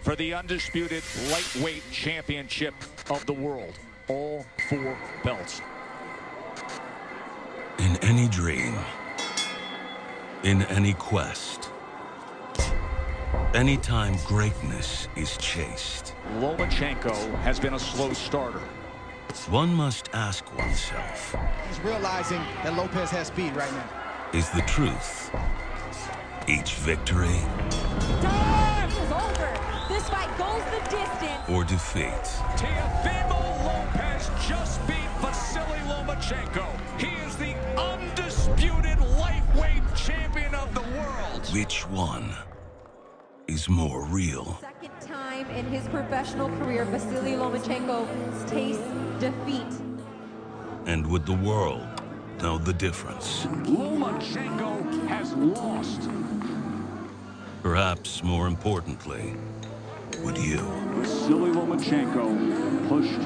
for the undisputed lightweight championship of the world. All 4 belts. In any dream, in any quest, anytime greatness is chased, Lomachenko has been a slow starter. One must ask oneself, he's realizing that Lopez has speed right now. Is the truth each victory? Time is over. This fight goes the distance. Or defeat? Teofimo Lopez just beat Vasyl Lomachenko. He is the undisputed lightweight champion of the world. Which one is more real? Second time in his professional career, Vasyl Lomachenko tastes defeat. And would the world know the difference? Lomachenko has lost. Perhaps more importantly, would you? Vasyl Lomachenko pushed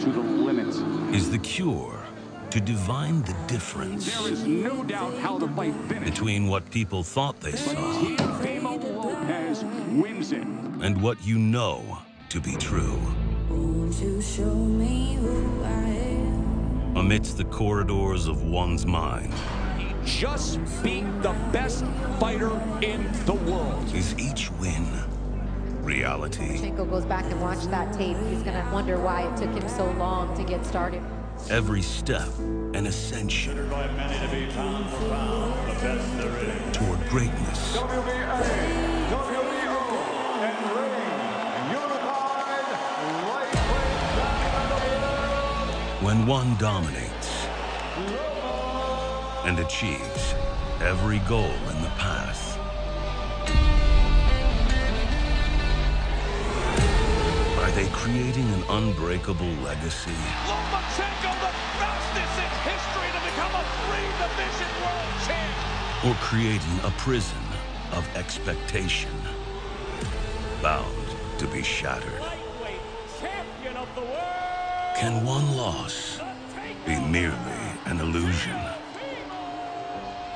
to the limit. Is the cure to divine the difference There is no doubt how the fight finished. between what people thought they saw Teofimo Lopez wins it. and what you know to be true? Won't you show me who I am? Amidst the corridors of one's mind, He just beat the best fighter in the world. is each win reality? Lomachenko goes back and watch that tape. He's going to wonder why it took him so long to get started. Every step an ascension toward greatness. When one dominates and achieves every goal in the path, are they creating an unbreakable legacy? Lomachenko, the fastest in history to become a 3-division world champ. Or creating a prison of expectation, bound to be shattered? Lightweight champion of the world. Can one loss be merely an illusion?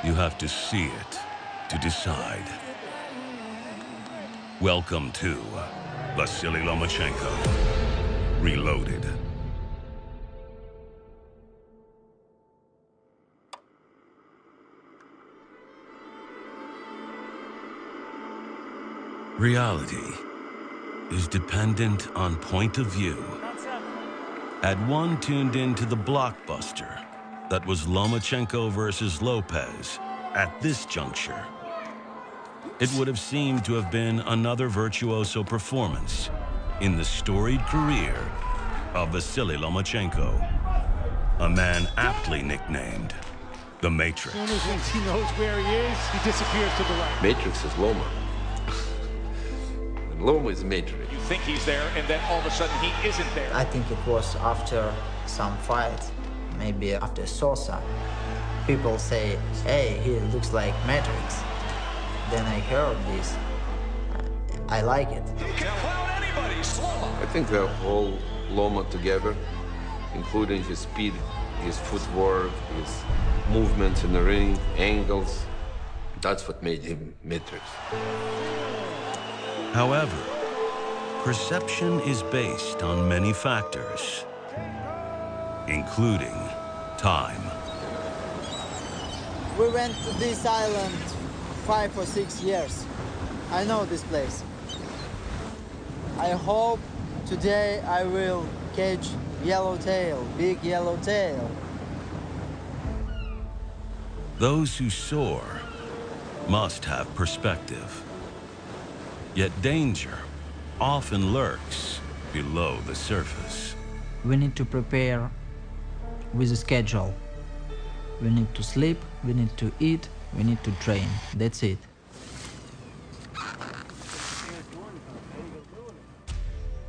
You have to see it to decide. Welcome to Vasyl Lomachenko, Reloaded. Reality is dependent on point of view. Had one tuned in to the blockbuster that was Lomachenko versus Lopez at this juncture, it would have seemed to have been another virtuoso performance in the storied career of Vasyl Lomachenko, a man aptly nicknamed the Matrix. As soon as he knows where he is, he disappears to the right. Matrix is Loma. And Loma is Matrix. You think he's there, and then all of a sudden he isn't there. I think it was after some fight, maybe after Sosa. People say, hey, he looks like Matrix. Then I heard this. I like it. You can clown anybody, Sloma. I think they're all Loma together, including his speed, his footwork, his movements in the ring, angles. That's what made him Matrix. However, perception is based on many factors, including time. We went to this island 5 or 6 years. I know this place. I hope today I will catch yellowtail, big yellowtail. Those who soar must have perspective. Yet danger often lurks below the surface. We need to prepare with a schedule. We need to sleep, we need to eat, we need to train. That's it.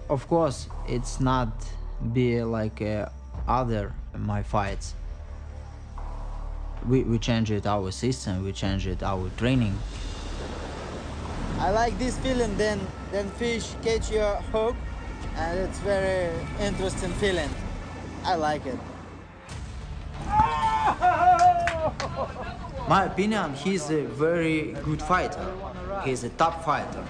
Of course, it's not be like other my fights. We changed our system, we changed our training. I like this feeling, then fish catch your hook, and it's very interesting feeling. I like it. My opinion, he's a very good fighter. He's a top fighter.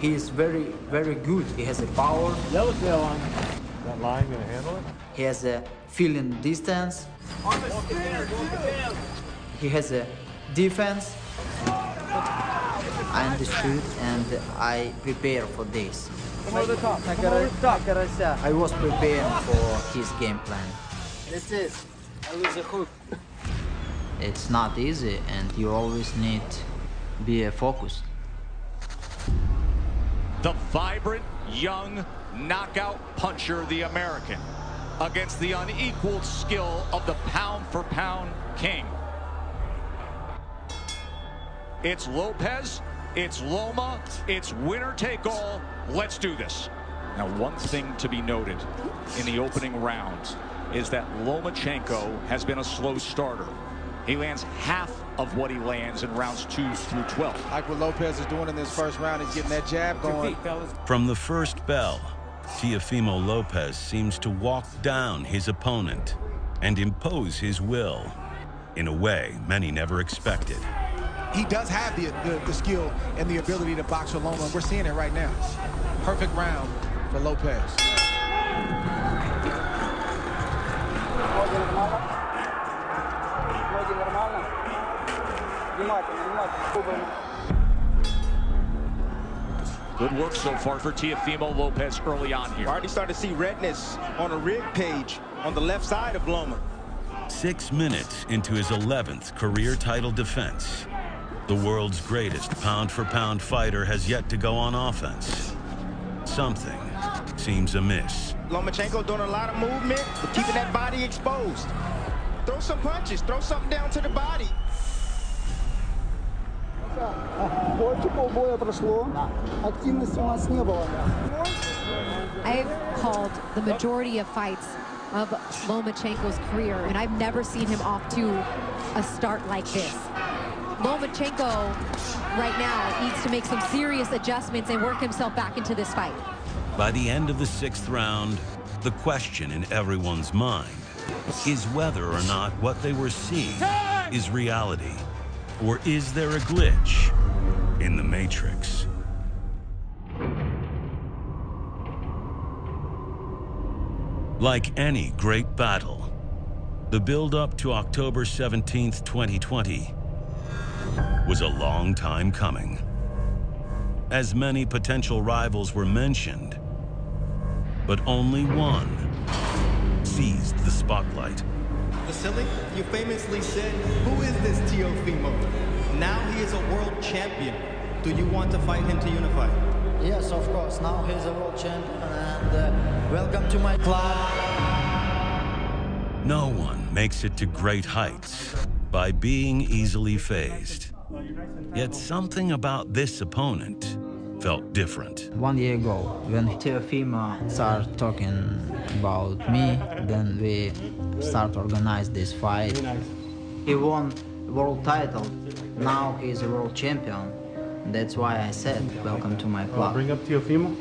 He is very, very good. He has a power. Yellowtail on. That line gonna handle it? He has a feeling distance. He has a defense. I understood and I prepare for this. Over the top. I was preparing for his game plan. This is. I lose a hook. It's not easy and you always need to be focused. The vibrant, young, knockout puncher, the American, against the unequaled skill of the pound-for-pound king. It's Lopez, it's Loma, it's winner-take-all. Let's do this. Now, one thing to be noted in the opening round is that Lomachenko has been a slow starter. He lands half of what he lands in rounds 2 through 12. Like what Lopez is doing in this first round, he's getting that jab going. From the first bell, Teofimo Lopez seems to walk down his opponent and impose his will in a way many never expected. He does have the skill and the ability to box with Loma, and we're seeing it right now. Perfect round for Lopez. Good work so far for Teofimo Lopez early on here. Already started to see redness on the rib cage on the left side of Loma. 6 minutes into his 11th career title defense, the world's greatest pound-for-pound fighter has yet to go on offense. Something seems amiss. Lomachenko doing a lot of movement, but keeping that body exposed. Throw some punches, throw something down to the body. I've called the majority of fights of Lomachenko's career, and I've never seen him off to a start like this. Lomachenko right now needs to make some serious adjustments and work himself back into this fight. By the end of the 6th round, the question in everyone's mind is whether or not what they were seeing is reality, or is there a glitch in the Matrix? Like any great battle, the build-up to October 17th, 2020 was a long time coming. As many potential rivals were mentioned, but only one seized the spotlight. Vasyl, you famously said, "Who is this Teofimo?" Now he is a world champion. Do you want to fight him to unify? Yes, of course. Now he's a world champion, and welcome to my club. No one makes it to great heights by being easily fazed. Yet something about this opponent felt different. 1 year ago, when Teofimo started talking about me, then we start organize this fight. He won world title. Now he's a world champion. That's why I said, welcome to my club. Bring up Teofimo.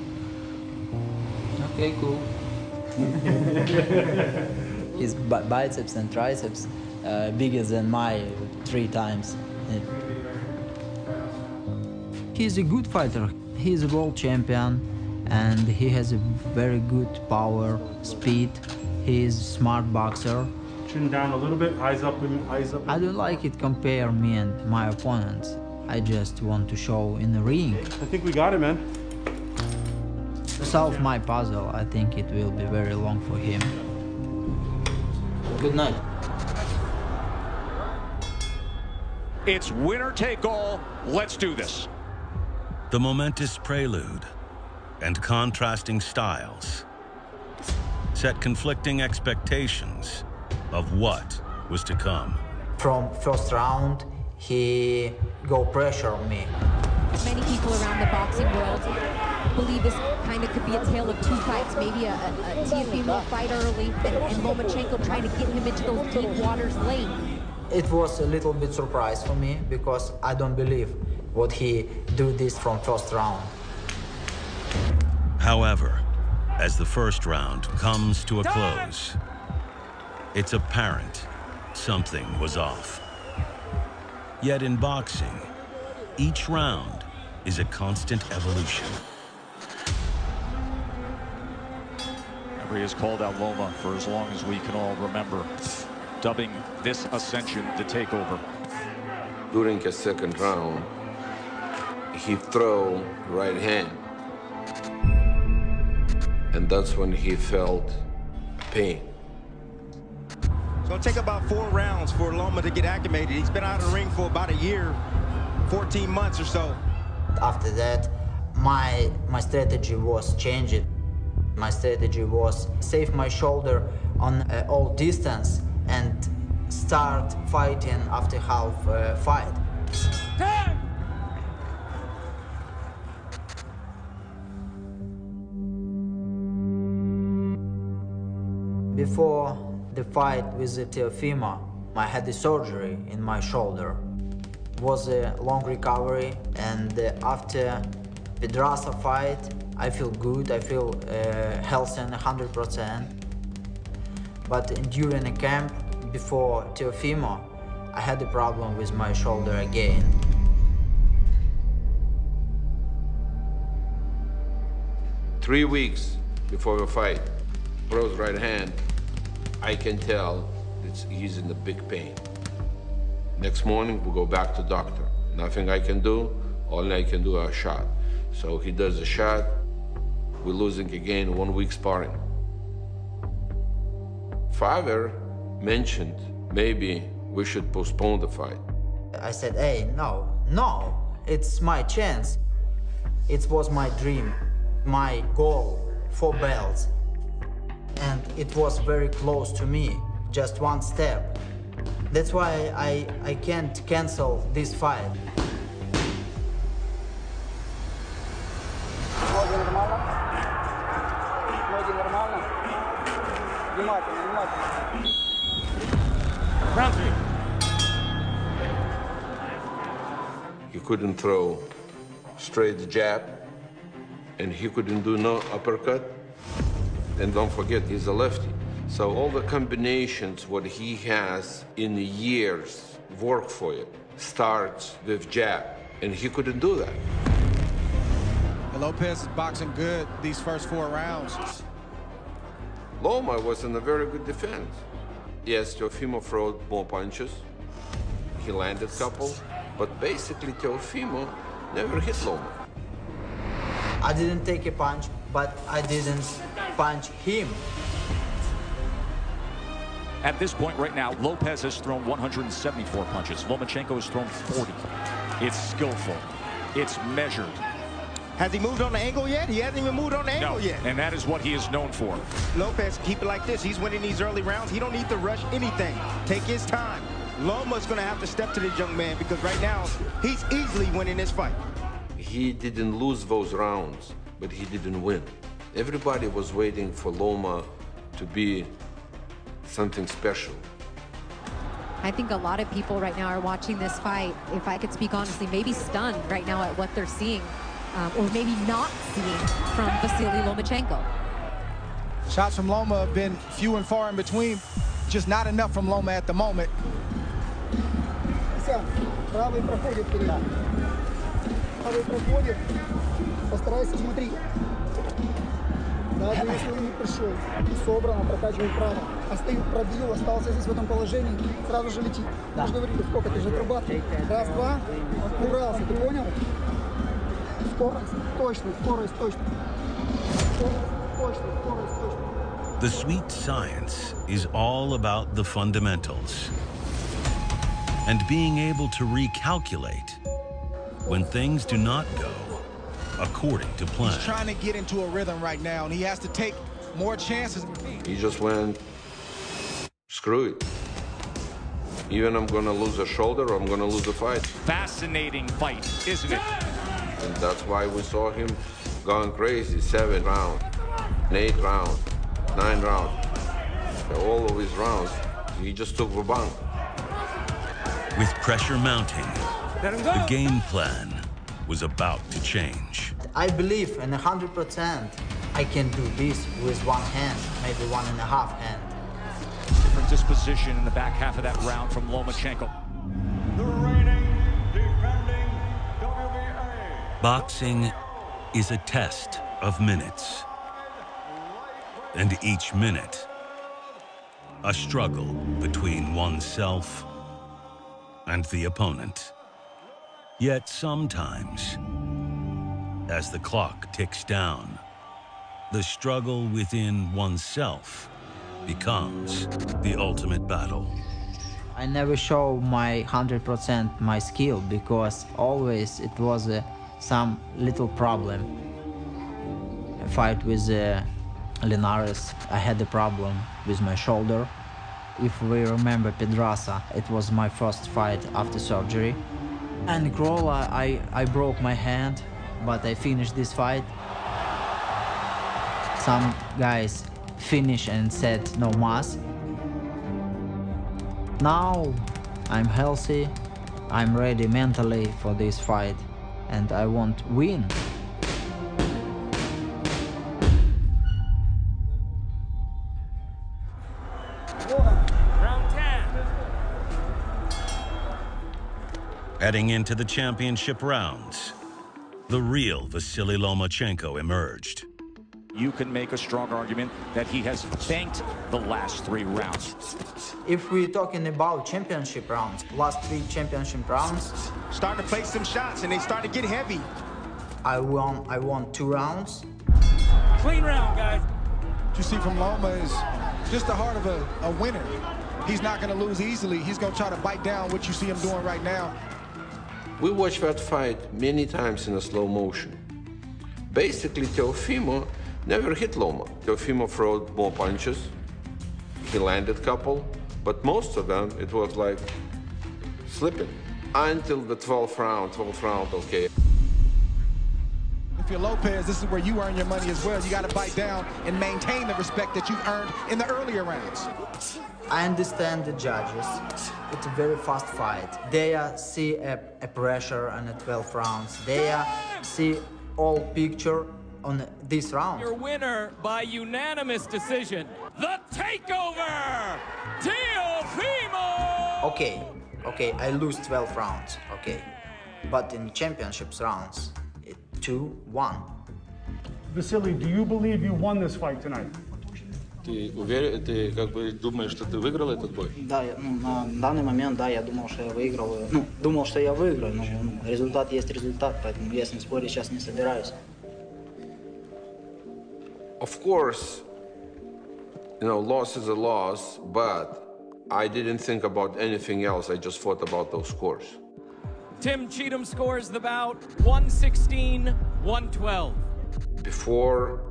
Okay, cool. His biceps and triceps bigger than my 3 times. He's a good fighter. He's a world champion and he has a very good power, speed. He's a smart boxer. Chin down a little bit, eyes up, eyes up. I don't like it compare me and my opponents. I just want to show in the ring. I think we got it, man. To solve my puzzle, I think it will be very long for him. Good night. It's winner take all. Let's do this. The momentous prelude and contrasting styles set conflicting expectations of what was to come. From first round, he go pressure on me. Many people around the boxing world believe this kind of could be a tale of 2 fights, maybe a Teofimo fight early and Lomachenko trying to get him into those deep waters late. It was a little bit surprise for me because I don't believe what he do this from first round. However, as the first round comes to a close, it's apparent something was off. Yet in boxing, each round is a constant evolution. He has called out Loma for as long as we can all remember, dubbing this ascension the takeover. During the second round, he threw right hand. And that's when he felt pain. It's gonna take about 4 rounds for Loma to get acclimated. He's been out of the ring for about a year, 14 months or so. After that, my strategy was changed. My strategy was save my shoulder on all distance and start fighting after half fight. Before the fight with Teofimo, I had the surgery in my shoulder. It was a long recovery, and after the Pedraza fight, I feel good, I feel healthy 100%. But during a camp before Teofimo, I had a problem with my shoulder again. Three weeks before the fight, bro's right hand, I can tell he's in a big pain. Next morning, we go back to doctor. Nothing I can do, all I can do is a shot. So he does a shot, we're losing again 1 week sparring. Father mentioned maybe we should postpone the fight. I said, hey, no, it's my chance. It was my dream, my goal, 4 belts. And it was very close to me, just 1 step. That's why I can't cancel this fight. He couldn't throw straight jab, and he couldn't do no uppercut. And don't forget, he's a lefty. So all the combinations what he has in the years work for it starts with jab, and he couldn't do that. Lopez is boxing good these first 4 rounds. Loma was in a very good defense. Yes, Teofimo threw more punches. He landed a couple, but basically Teofimo never hit Loma. I didn't take a punch, but I didn't punch him. At this point right now, Lopez has thrown 174 punches. Lomachenko has thrown 40. It's skillful. It's measured. Has he moved on the angle yet? He hasn't even moved on the angle yet. And that is what he is known for. Lopez, keep it like this. He's winning these early rounds. He don't need to rush anything. Take his time. Loma's going to have to step to this young man because right now, he's easily winning this fight. He didn't lose those rounds, but he didn't win. Everybody was waiting for Loma to be something special. I think a lot of people right now are watching this fight, if I could speak honestly, maybe stunned right now at what they're seeing, or maybe not seeing from Vasyl Lomachenko. Shots from Loma have been few and far in between, just not enough from Loma at the moment. Правый проходит вперед. Правый проходит. Постарайся смотри. Даже если он не пришел, собрано, прокачивай право. Пробил, остался здесь в этом положении, сразу же лети. Мы же говорили, сколько ты же отрабатываешь. Раз, два, убрался, ты понял? Скорость, точно, скорость, точно. Точно, скорость, точно. The sweet science is all about the fundamentals and being able to recalculate when things do not go according to plan. He's trying to get into a rhythm right now, and he has to take more chances. He just went, screw it. Even I'm gonna lose a shoulder, I'm gonna lose a fight. Fascinating fight, isn't it? And that's why we saw him going crazy. 7 rounds, 8 rounds, 9 rounds. All of his rounds, he just took the bunk. With pressure mounting, the game plan was about to change. I believe in 100% I can do this with 1 hand, maybe 1.5 hand. Different disposition in the back half of that round from Lomachenko. The reigning, defending WBA. Boxing is a test of minutes. And each minute, a struggle between oneself and the opponent. Yet sometimes, as the clock ticks down, the struggle within oneself becomes the ultimate battle. I never show my 100% my skill because always it was some little problem. A fight with Linares, I had a problem with my shoulder. If we remember Pedraza, it was my first fight after surgery. And Grola, I broke my hand, but I finished this fight. Some guys finished and said no mas. Now I'm healthy, I'm ready mentally for this fight, and I want to win. Round 10. Heading into the championship rounds, the real Vasyl Lomachenko emerged. You can make a strong argument that he has banked the last 3 rounds. If we're talking about championship rounds, last 3 championship rounds, starting to place some shots and they start to get heavy. I won 2 rounds. Clean round, guys. What you see from Loma is just the heart of a winner. He's not going to lose easily. He's going to try to bite down what you see him doing right now. We watched that fight many times in a slow motion. Basically, Teofimo never hit Loma. Teofimo threw more punches. He landed a couple, but most of them, it was like slipping. Until the 12th round, okay. If you're Lopez, this is where you earn your money as well. You got to bite down and maintain the respect that you've earned in the earlier rounds. I understand the judges. It's a very fast fight. They see a pressure on the 12 rounds. They see all picture on this round. Your winner by unanimous decision, the takeover, Teofimo! Okay, I lose 12 rounds, okay. But in championships rounds, 2-1. Vasily, do you believe you won this fight tonight? Ты как бы думаешь, что ты выиграл этот бой? Да, на данный момент, да, я думал, что я выиграл. Думал, что я выиграю, но результат есть результат, поэтому я с ним спорить сейчас не собираюсь. Of course, loss is a loss, but I didn't think about anything else. I just thought about those scores. Tim Cheatham scores the bout 116-112. Before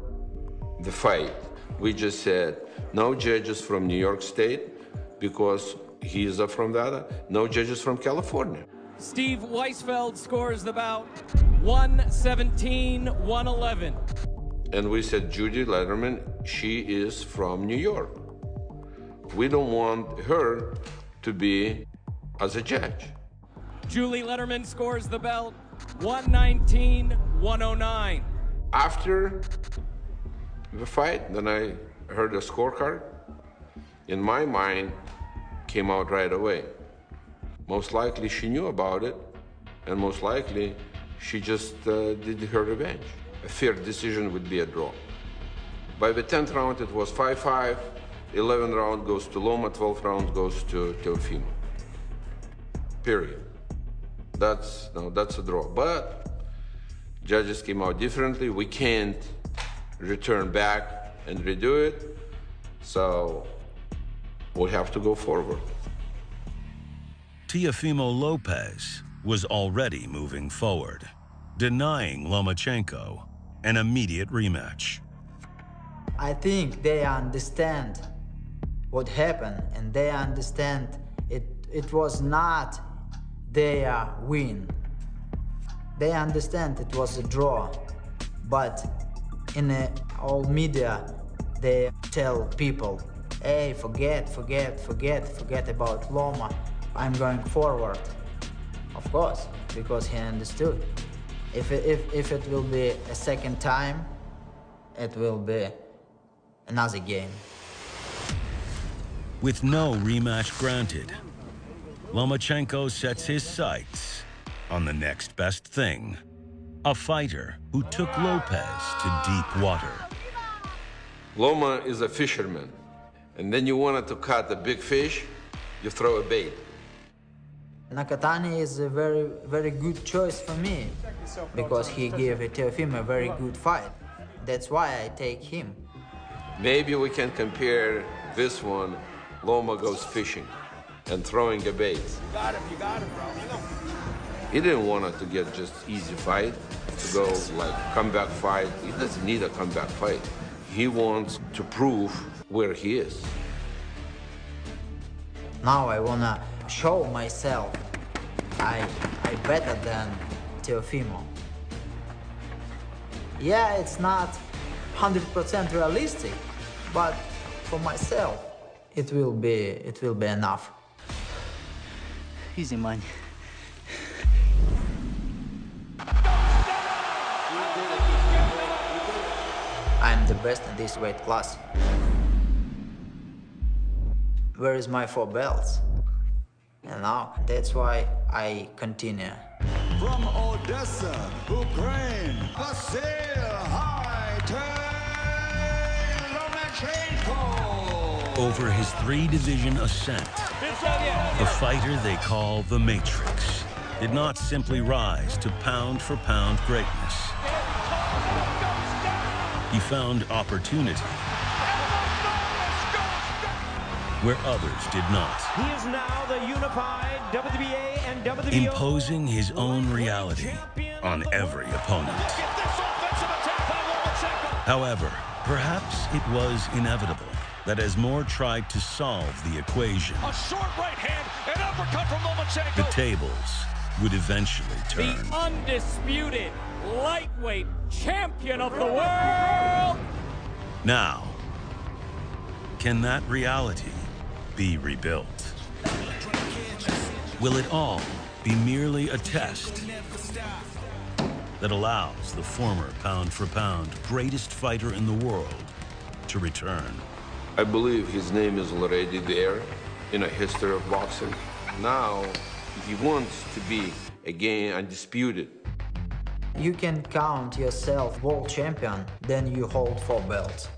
the fight, we just said no judges from New York State because he's from that. No judges from California. Steve Weisfeld scores the bout 117-111. And we said Judy Letterman, she is from New York. We don't want her to be as a judge. Julie Letterman scores the belt 119-109. After the fight, then I heard the scorecard. In my mind, came out right away. Most likely she knew about it, and most likely she just did her revenge. A fair decision would be a draw. By the 10th round, it was 5-5. 11th round goes to Loma, 12th round goes to Teofimo. Period. That's a draw. But judges came out differently. We can't return back and redo it, so we'll have to go forward. Teofimo Lopez was already moving forward, denying Lomachenko an immediate rematch. I think they understand what happened, and they understand it was not their win. They understand it was a draw, but in all media, they tell people, hey, forget about Loma. I'm going forward. Of course, because he understood. If it will be a second time, it will be another game. With no rematch granted, Lomachenko sets his sights on the next best thing, a fighter who took Lopez to deep water. Loma is a fisherman, and then you wanted to cut a big fish, you throw a bait. Nakatani is a very, very good choice for me because he gave Teofimo a very good fight. That's why I take him. Maybe we can compare this one. Loma goes fishing and throwing a bait. You got him, bro. He didn't want it to get just easy fight, to go like comeback fight. He doesn't need a comeback fight. He wants to prove where he is. Now I wanna show myself I better than Teofimo. Yeah, it's not 100% realistic, but for myself, it will be enough. Easy, man. I'm the best in this weight class. Where is my 4 belts? And now, that's why I continue. From Odessa, Ukraine, Vasyl Lomachenko. Over his 3-division ascent, the fighter they call the Matrix did not simply rise to pound-for-pound greatness. He found opportunity where others did not. He is now the unified WBA and WBO. Imposing his own reality on every opponent. However, perhaps it was inevitable that as more tried to solve the equation, A short right hand, an uppercut from Lomachenko. the tables would eventually turn. The undisputed lightweight champion of the world. Now, can that reality be rebuilt? Will it all be merely a test that allows the former pound-for-pound greatest fighter in the world to return? I believe his name is already there in a history of boxing. Now, if he wants to be again undisputed, You can count yourself world champion, then you hold 4 belts.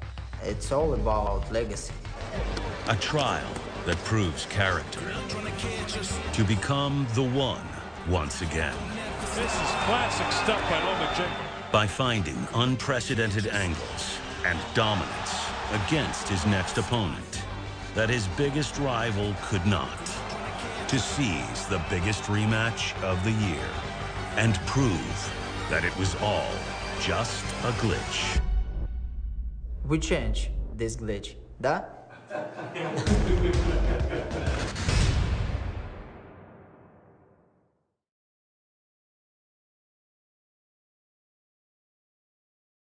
It's all about legacy. A trial that proves character to become the one once again. This is classic stuff by Lomachenko. By finding unprecedented angles and dominance against his next opponent that his biggest rival could not. To seize the biggest rematch of the year and prove that it was all just a glitch. We change this glitch, да?